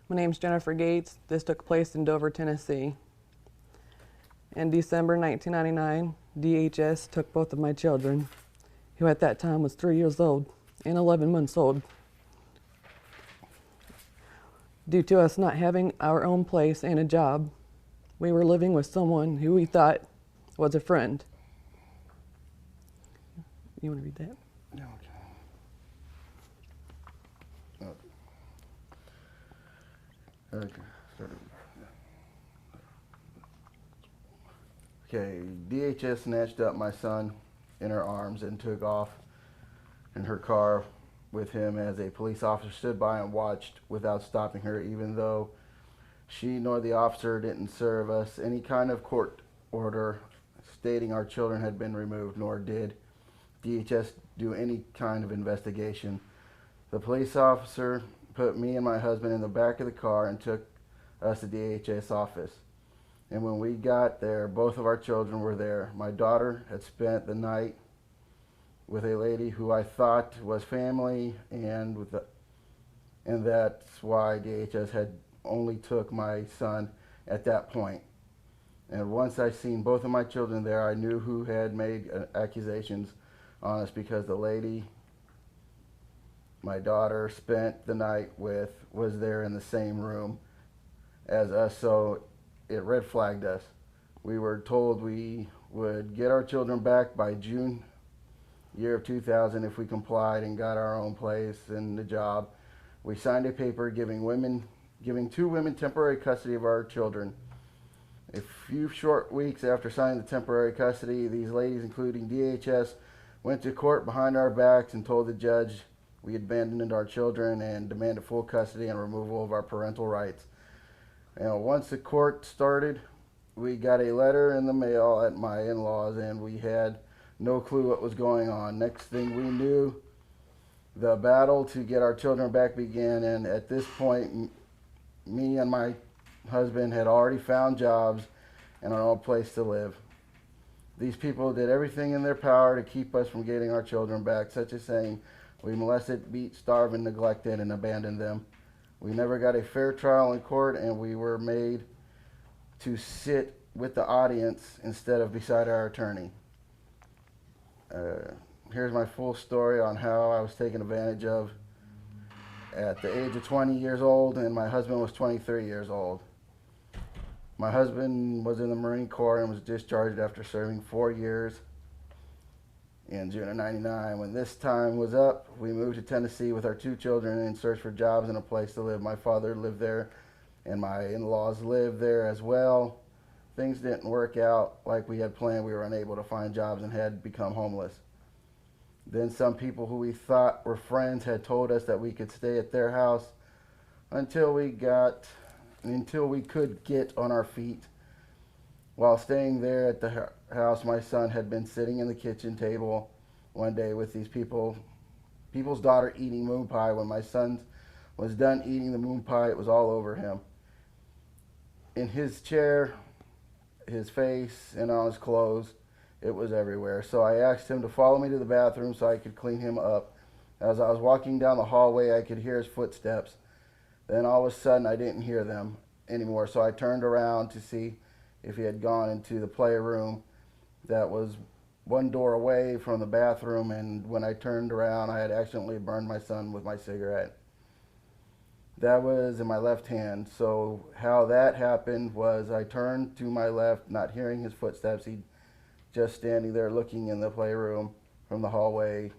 My name's Jennifer Gates. This took place in Dover, Tennessee. In December 1999, DHS took both of my children, who at that time was 3 years old and 11 months old. Due to us not having our own place and a job, we were living with someone who we thought was a friend. You want to read that? Yeah, okay. Okay, DHS snatched up my son in her arms and took off in her car with him as a police officer stood by and watched without stopping her, even though she nor the officer didn't serve us any kind of court order stating our children had been removed, nor did DHS do any kind of investigation. The police officer put me and my husband in the back of the car and took us to the DHS office. And when we got there, both of our children were there. My daughter had spent the night with a lady who I thought was family, and that's why DHS had only took my son at that point. And once I seen both of my children there, I knew who had made accusations on us, because the lady my daughter spent the night with was there in the same room as us, so it red flagged us. We were told we would get our children back by June year of 2000 if we complied and got our own place and the job. We signed a paper giving two women temporary custody of our children. A few short weeks after signing the temporary custody, these ladies, including DHS, went to court behind our backs and told the judge we abandoned our children and demanded full custody and removal of our parental rights. And once the court started, we got a letter in the mail at my in-laws, and we had no clue what was going on. Next thing we knew, the battle to get our children back began, and at this point, me and my husband had already found jobs and our own place to live. These people did everything in their power to keep us from getting our children back, such as saying we molested, beat, starved, and neglected and abandoned them. We never got a fair trial in court, and we were made to sit with the audience instead of beside our attorney. Here's my full story on how I was taken advantage of at the age of 20 years old, and my husband was 23 years old. My husband was in the Marine Corps and was discharged after serving 4 years in June of '99. When this time was up, we moved to Tennessee with our 2 children in search for jobs and a place to live. My father lived there, and my in-laws lived there as well. Things didn't work out like we had planned. We were unable to find jobs and had become homeless. Then some people who we thought were friends had told us that we could stay at their house until we could get on our feet. While staying there at the house, my son had been sitting in the kitchen table one day with these people's daughter eating moon pie. When my son was done eating the moon pie, it was all over him. In his chair, his face, and on his clothes, it was everywhere. So I asked him to follow me to the bathroom so I could clean him up. As I was walking down the hallway, I could hear his footsteps. Then all of a sudden, I didn't hear them anymore, so I turned around to see if he had gone into the playroom that was one door away from the bathroom, and when I turned around, I had accidentally burned my son with my cigarette. That was in my left hand. So how that happened was I turned to my left, not hearing his footsteps. He just standing there looking in the playroom from the hallway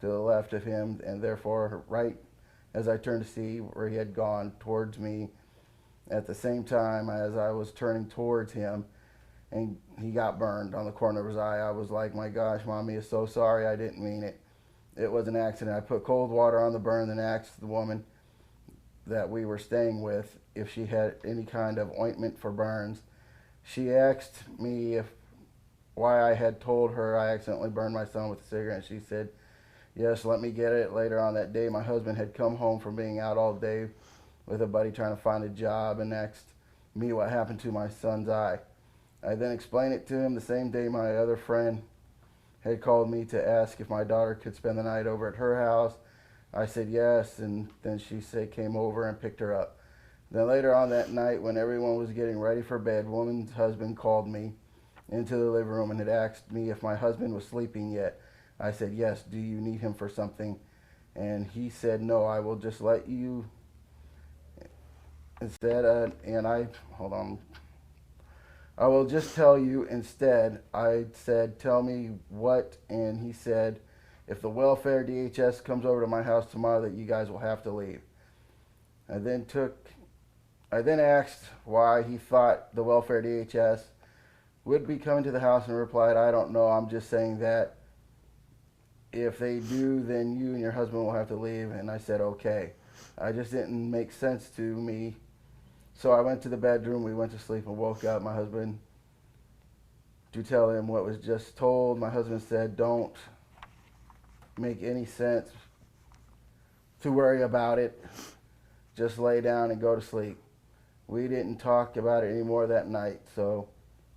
to the left of him, and therefore right as I turned to see where he had gone towards me at the same time as I was turning towards him, and he got burned on the corner of his eye. I was like, my gosh, Mommy is so sorry, I didn't mean it. It was an accident. I put cold water on the burn, then asked the woman that we were staying with if she had any kind of ointment for burns. She asked me why I had told her I accidentally burned my son with a cigarette, and she said, yes, let me get it. Later on that day, my husband had come home from being out all day with a buddy trying to find a job, and asked me what happened to my son's eye. I then explained it to him. The same day, my other friend had called me to ask if my daughter could spend the night over at her house. I said yes, and then she came over and picked her up. Then later on that night, when everyone was getting ready for bed, woman's husband called me into the living room and had asked me if my husband was sleeping yet. I said, yes. Do you need him for something? And he said, no, I will just let you instead. Hold on. I will just tell you instead. I said, tell me what? And he said, if the welfare DHS comes over to my house tomorrow, that you guys will have to leave. I then asked why he thought the welfare DHS would be coming to the house and replied, I don't know. I'm just saying that if they do, then you and your husband will have to leave. And I said, okay. I just didn't make sense to me. So I went to the bedroom. We went to sleep and woke up my husband to tell him what was just told. My husband said, don't make any sense to worry about it. Just lay down and go to sleep. We didn't talk about it anymore that night, so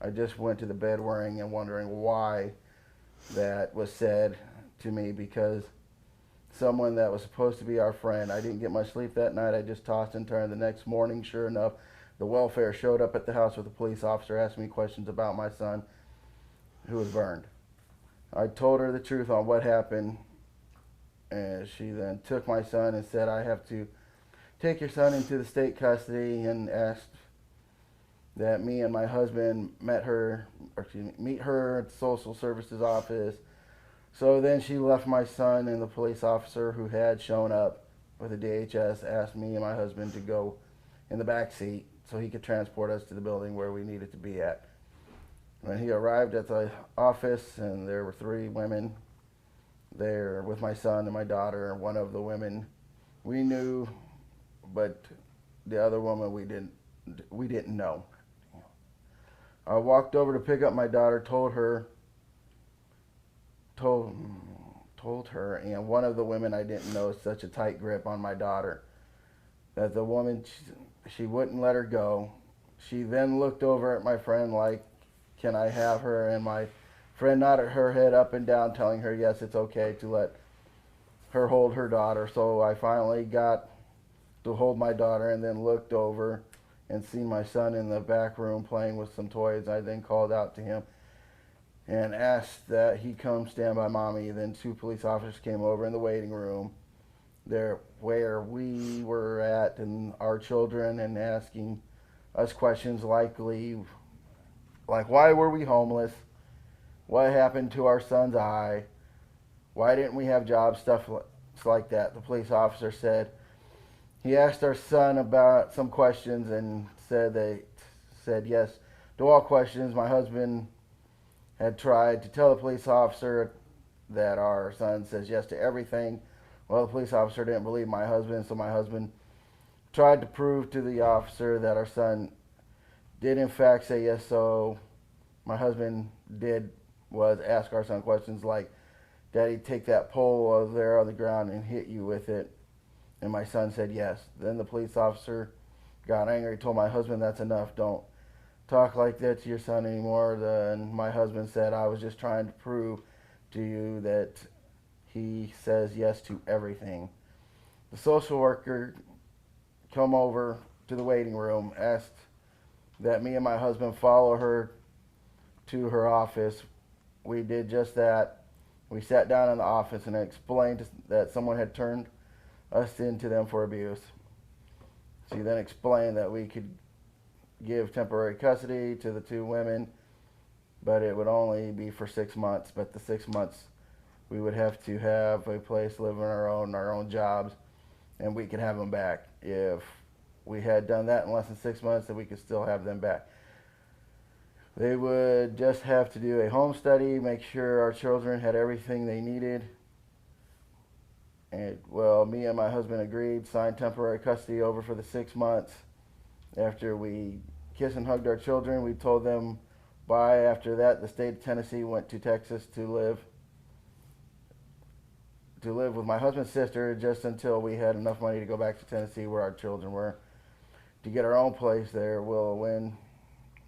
I just went to the bed worrying and wondering why that was said to me, because someone that was supposed to be our friend. I didn't get much sleep that night. I just tossed and turned. The next morning, sure enough, the welfare showed up at the house with a police officer, asking me questions about my son who was burned. I told her the truth on what happened, and she then took my son and said, I have to take your son into the state custody, and asked that me and my husband meet her at the social services office. So then she left my son, and the police officer who had shown up with the DHS asked me and my husband to go in the back seat so he could transport us to the building where we needed to be at. When he arrived at the office, and there were 3 women there with my son and my daughter, and one of the women we knew, but the other woman we didn't know. I walked over to pick up my daughter, told her, and one of the women I didn't know, such a tight grip on my daughter that the woman, she wouldn't let her go. She then looked over at my friend like, can I have her? And my friend nodded her head up and down, telling her yes, it's okay to let her hold her daughter. So I finally got to hold my daughter, and then looked over and seen my son in the back room playing with some toys. I then called out to him and asked that he come stand by mommy. Then 2 police officers came over in the waiting room there where we were at and our children, and asking us questions like why were we homeless? What happened to our son's eye? Why didn't we have jobs? Stuff like that. The police officer said he asked our son about some questions and said yes to all questions. My husband had tried to tell the police officer that our son says yes to everything. Well, the police officer didn't believe my husband, so my husband tried to prove to the officer that our son did in fact say yes. So my husband was ask our son questions like, Daddy, take that pole over there on the ground and hit you with it. And my son said yes. Then the police officer got angry, told my husband, that's enough. Don't talk like that to your son anymore. Then my husband said, I was just trying to prove to you that he says yes to everything. The social worker come over to the waiting room, asked that me and my husband follow her to her office. We did just that. We sat down in the office and explained that someone had turned us into them for abuse. She then explained that we could give temporary custody to the 2 women, but it would only be for 6 months. But the 6 months we would have to have a place, live on our own jobs, and we could have them back. If we had done that in less than 6 months, then we could still have them back. They would just have to do a home study, make sure our children had everything they needed. And well, me and my husband agreed, signed temporary custody over for the 6 months. After we kissed and hugged our children, we told them bye. After that, the state of Tennessee went to Texas to live with my husband's sister, just until we had enough money to go back to Tennessee where our children were, to get our own place there. When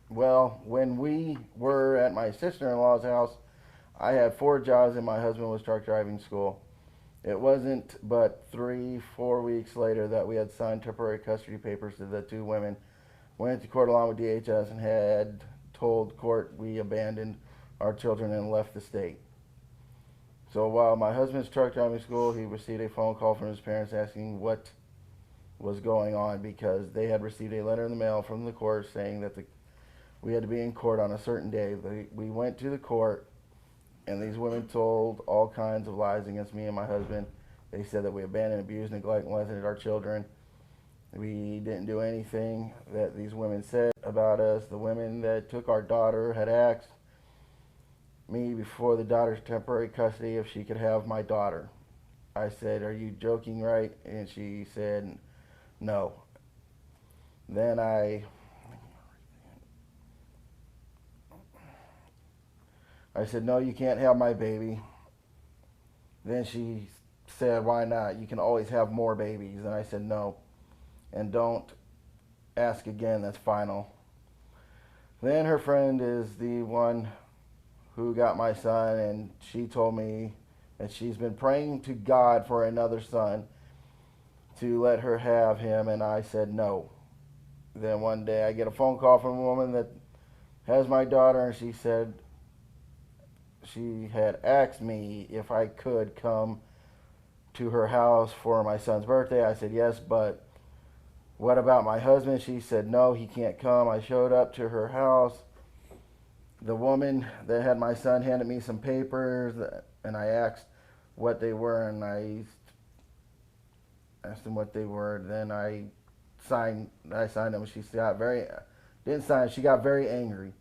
we were at my sister-in-law's house, I had 4 jobs and my husband was truck driving school. It wasn't but 3-4 weeks later that we had signed temporary custody papers to the two women, went to court along with DHS, and had told court we abandoned our children and left the state. So while my husband's truck driving to school, he received a phone call from his parents asking what was going on, because they had received a letter in the mail from the court saying that we had to be in court on a certain day. We went to the court, and these women told all kinds of lies against me and my husband. They said that we abandoned, abused, neglected, and molested our children. We didn't do anything that these women said about us. The women that took our daughter had asked me before the daughter's temporary custody if she could have my daughter. I said, "Are you joking, right?" And she said, "No." Then I said, "No, you can't have my baby." Then she said, "Why not? You can always have more babies." And I said, "No. And don't ask again, that's final." Then her friend is the one who got my son, and she told me that she's been praying to God for another son to let her have him, and I said no. Then one day I get a phone call from a woman that has my daughter, and she said she had asked me if I could come to her house for my son's birthday. I said yes, but what about my husband? She said no, he can't come. I showed up to her house. The woman that had my son handed me some papers, and I asked what they were, and I asked them what they were. Then I signed them. She got she got very angry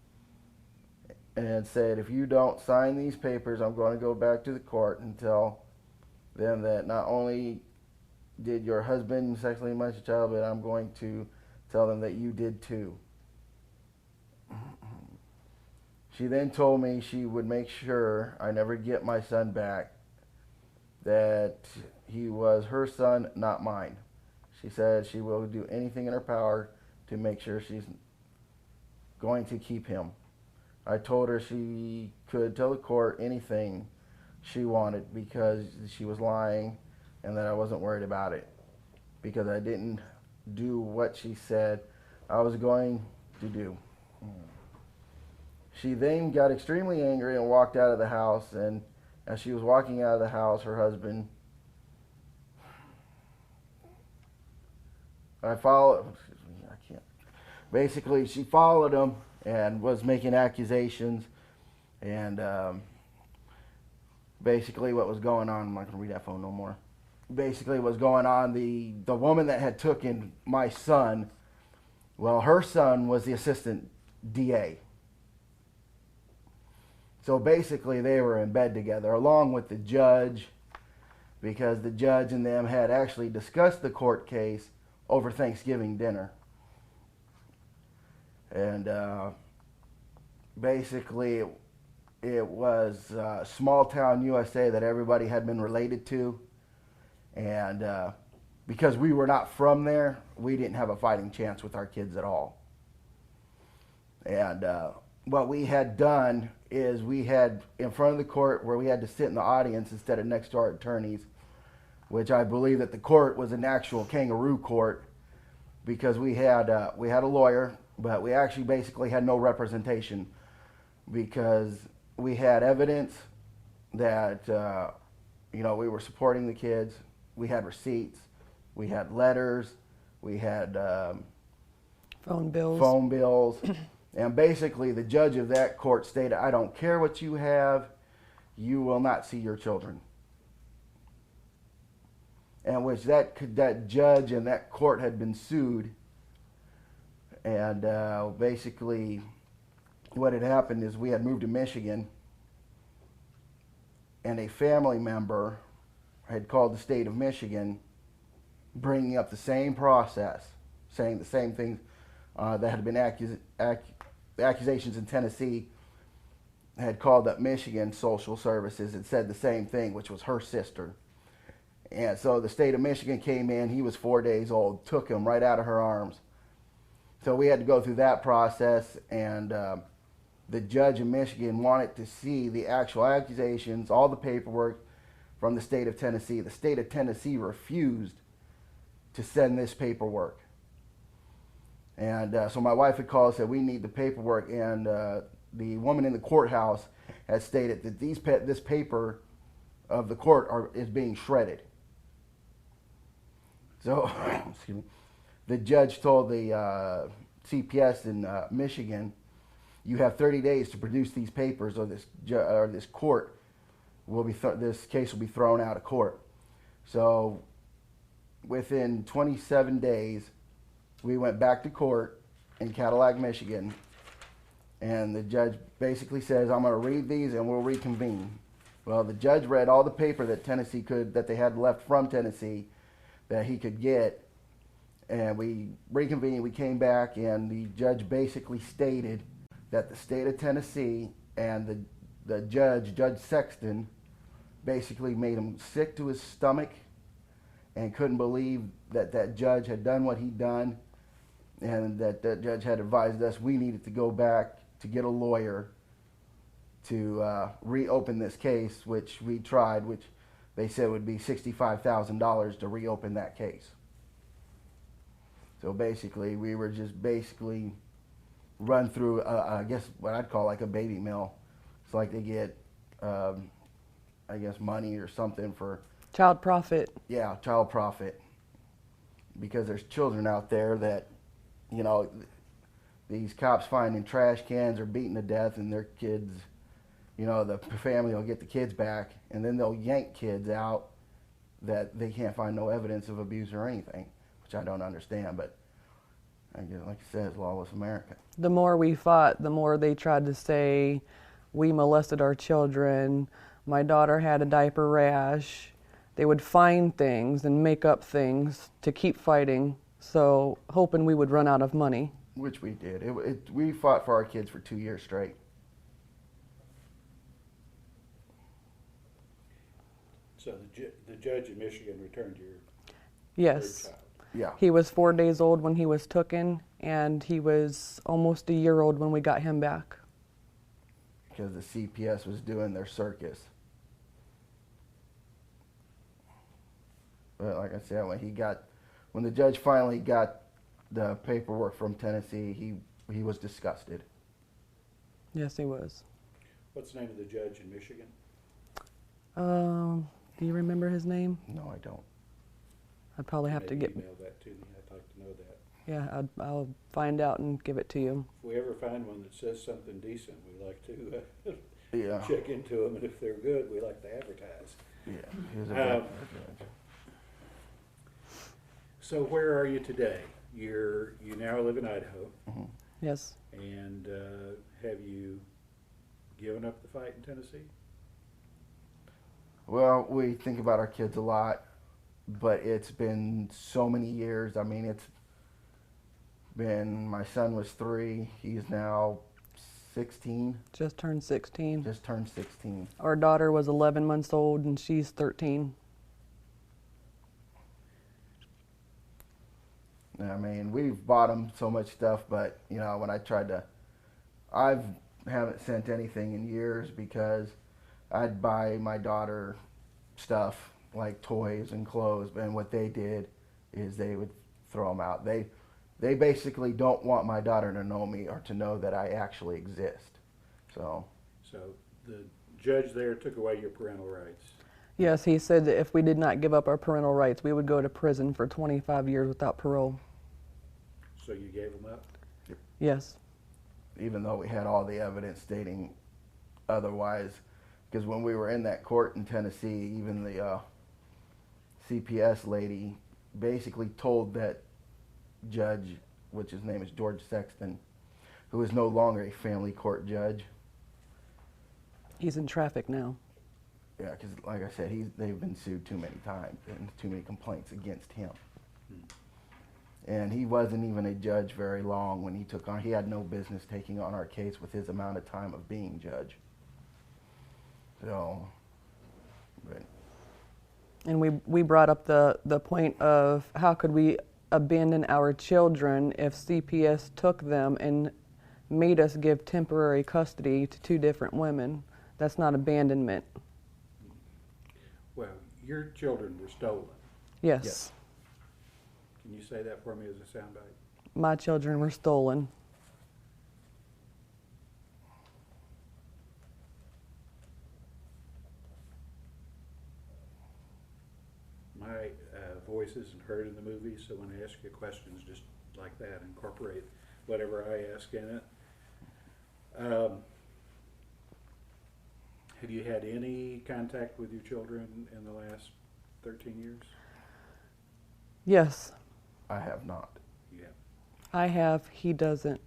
and said, "If you don't sign these papers, I'm going to go back to the court and tell them that not only did your husband sexually molest your child, but I'm going to tell them that you did too." She then told me she would make sure I never get my son back, that he was her son, not mine. She said she will do anything in her power to make sure she's going to keep him. I told her she could tell the court anything she wanted because she was lying, and that I wasn't worried about it because I didn't do what she said I was going to do. She then got extremely angry and walked out of the house, and as she was walking out of the house, her husband, basically she followed him and was making accusations, and basically what was going on, I'm not going to read that phone no more. Basically what was going on, the woman that had taken my son, well, her son was the assistant DA. So basically they were in bed together along with the judge, because the judge and them had actually discussed the court case over Thanksgiving dinner. And basically it was small town USA that everybody had been related to. And because we were not from there, we didn't have a fighting chance with our kids at all. And what we had done is we had in front of the court where we had to sit in the audience instead of next to our attorneys, which I believe that the court was an actual kangaroo court, because we had a lawyer, but we actually basically had no representation, because we had evidence that we were supporting the kids. We had receipts, we had letters, we had phone bills. And basically the judge of that court stated, "I don't care what you have, you will not see your children." And which that judge and that court had been sued. And basically what had happened is we had moved to Michigan, and a family member had called the state of Michigan, bringing up the same process, saying the same things that had been the accusations in Tennessee, had called up Michigan Social Services and said the same thing, which was her sister. And so the state of Michigan came in. He was 4 days old, took him right out of her arms. So we had to go through that process, and the judge in Michigan wanted to see the actual accusations, all the paperwork from the state of Tennessee. The state of Tennessee refused to send this paperwork. And so my wife had called and said, we need the paperwork. And the woman in the courthouse had stated that this paper of the court is being shredded. So excuse me, the judge told the CPS in Michigan, you have 30 days to produce these papers, or this court will be this case will be thrown out of court. So within 27 days, we went back to court in Cadillac, Michigan, and the judge basically says, I'm going to read these and we'll reconvene. Well, the judge read all the paper that that they had left from Tennessee that he could get, and we reconvened. We came back, and the judge basically stated that the state of Tennessee and the Judge Sexton, basically made him sick to his stomach and couldn't believe that judge had done what he'd done, and that judge had advised us we needed to go back to get a lawyer to reopen this case, which we tried, which they said would be $65,000 to reopen that case. So basically, we were just run through, I guess what I'd call like a baby mill. It's like they get, I guess, money or something for... Child profit. Yeah, child profit. Because there's children out there that, you know, these cops finding trash cans or beaten to death, and their kids, you know, the family will get the kids back, and then they'll yank kids out that they can't find no evidence of abuse or anything, which I don't understand, but I guess, like I said, it's lawless America. The more we fought, the more they tried to say we molested our children. My daughter had a diaper rash. They would find things and make up things to keep fighting, so hoping we would run out of money. Which we did. We fought for our kids for 2 years straight. So the judge in Michigan returned your Yes. third child. Yeah. He was 4 days old when he was taken, and he was almost a year old when we got him back. Because the CPS was doing their circus. But like I said, when the judge finally got the paperwork from Tennessee, he was disgusted. Yes, he was. What's the name of the judge in Michigan? Do you remember his name? No, I don't. I'd probably have to Maybe get... email that to me. I'd like to know that. Yeah, I'll find out and give it to you. If we ever find one that says something decent, we like to Yeah. check into them, and if they're good, we like to advertise. Yeah, he was a very Um, bad judge. So where are you today? You now live in Idaho, Mhm. Yes. and have you given up the fight in Tennessee? Well, we think about our kids a lot, but it's been so many years. I mean, it's been, my son was 3, he's now 16, Just turned 16. just turned 16. Our daughter was 11 months old, and she's 13. I mean, we've bought them so much stuff, but, you know, when I haven't sent anything in years because I'd buy my daughter stuff like toys and clothes, and what they did is they would throw them out. They basically don't want my daughter to know me or to know that I actually exist. So The judge there took away your parental rights. Yes, he said that if we did not give up our parental rights, we would go to prison for 25 years without parole. So you gave them up? Yes. even though we had all the evidence stating otherwise, because when we were in that court in Tennessee, even the CPS lady basically told that judge, which his name is George Sexton, who is no longer a family court judge. He's in traffic now. Yeah, because like I said, they've been sued too many times and too many complaints against him. And he wasn't even a judge very long when he took on. He had no business taking on our case with his amount of time of being judge. So, but And we brought up the point of how could we abandon our children if CPS took them and made us give temporary custody to two different women. That's not abandonment. Well, Your children were stolen. Yes. Yes. Can you say that for me as a soundbite? My children were stolen. My voice isn't heard in the movie, so when I ask you questions just like that, incorporate whatever I ask in it. Have you had any contact with your children in the last 13 years? Yes, I have not. You have. I have. He doesn't.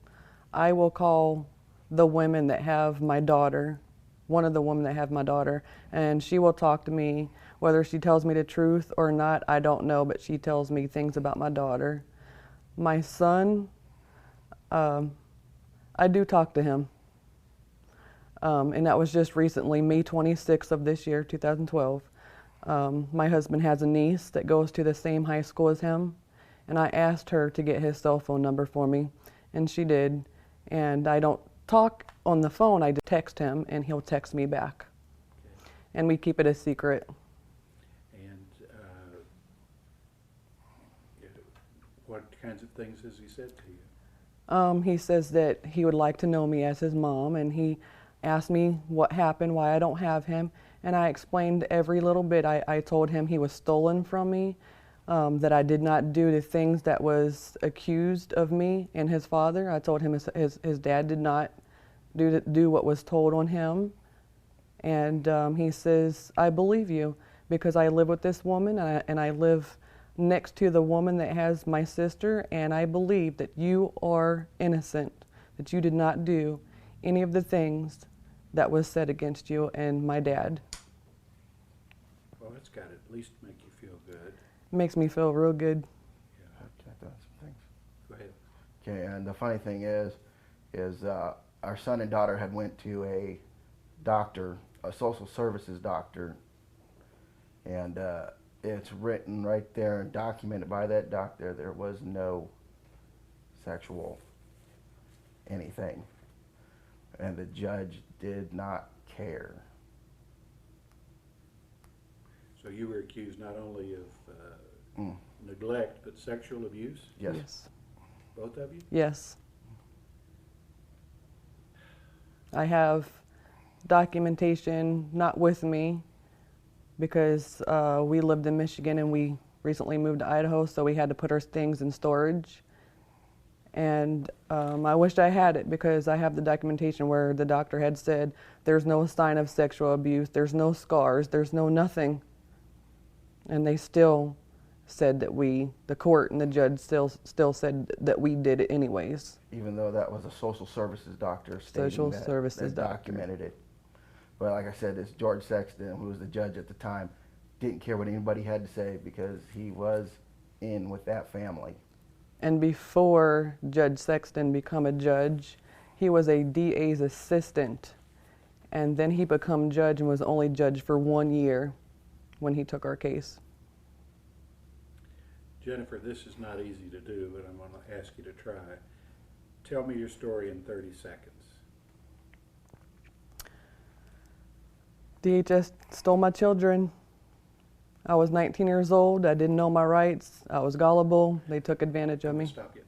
I will call the women that have my daughter, one of the women that have my daughter, and she will talk to me. Whether she tells me the truth or not, I don't know, but she tells me things about my daughter. My son, I do talk to him. And that was just recently, May 26th of this year, 2012. My husband has a niece that goes to the same high school as him, and I asked her to get his cell phone number for me, and she did. And I don't talk on the phone, I just text him, and he'll text me back. Okay. And we keep it a secret. And what kinds of things has he said to you? He says that he would like to know me as his mom, and he asked me what happened, why I don't have him, and I explained every little bit. I told him he was stolen from me, that I did not do the things that was accused of me and his father. I told him his dad did not do what was told on him, and he says, I believe you, because I live with this woman, and I live next to the woman that has my sister, and I believe that you are innocent, that you did not do any of the things that was said against you and my dad. Well, that's got to at least make you feel good. Makes me feel real good. Yeah. Okay, I've done some things. Go ahead. Okay, and the funny thing is our son and daughter had went to a doctor, a social services doctor, and it's written right there and documented by that doctor there was no sexual anything, and the judge did not care. So you were accused not only of Mm. neglect, but sexual abuse? Yes. Both of you? Yes. I have documentation not with me because we lived in Michigan and we recently moved to Idaho, so we had to put our things in storage. And I wished I had it because I have the documentation where the doctor had said there's no sign of sexual abuse, there's no scars, there's no nothing. And they still said that the court and the judge still said that we did it anyways. Even though that was a social services doctor Social stating services that doctor. documented it. But like I said, this George Sexton, who was the judge at the time, didn't care what anybody had to say because he was in with that family. And before Judge Sexton become a judge, he was a DA's assistant. And then he became judge and was only judge for 1 year when he took our case. Jennifer, this is not easy to do, but I'm going to ask you to try. Tell me your story in 30 seconds. DHS stole my children. I was 19 years old. I didn't know my rights. I was gullible. They took advantage of me. Stop you.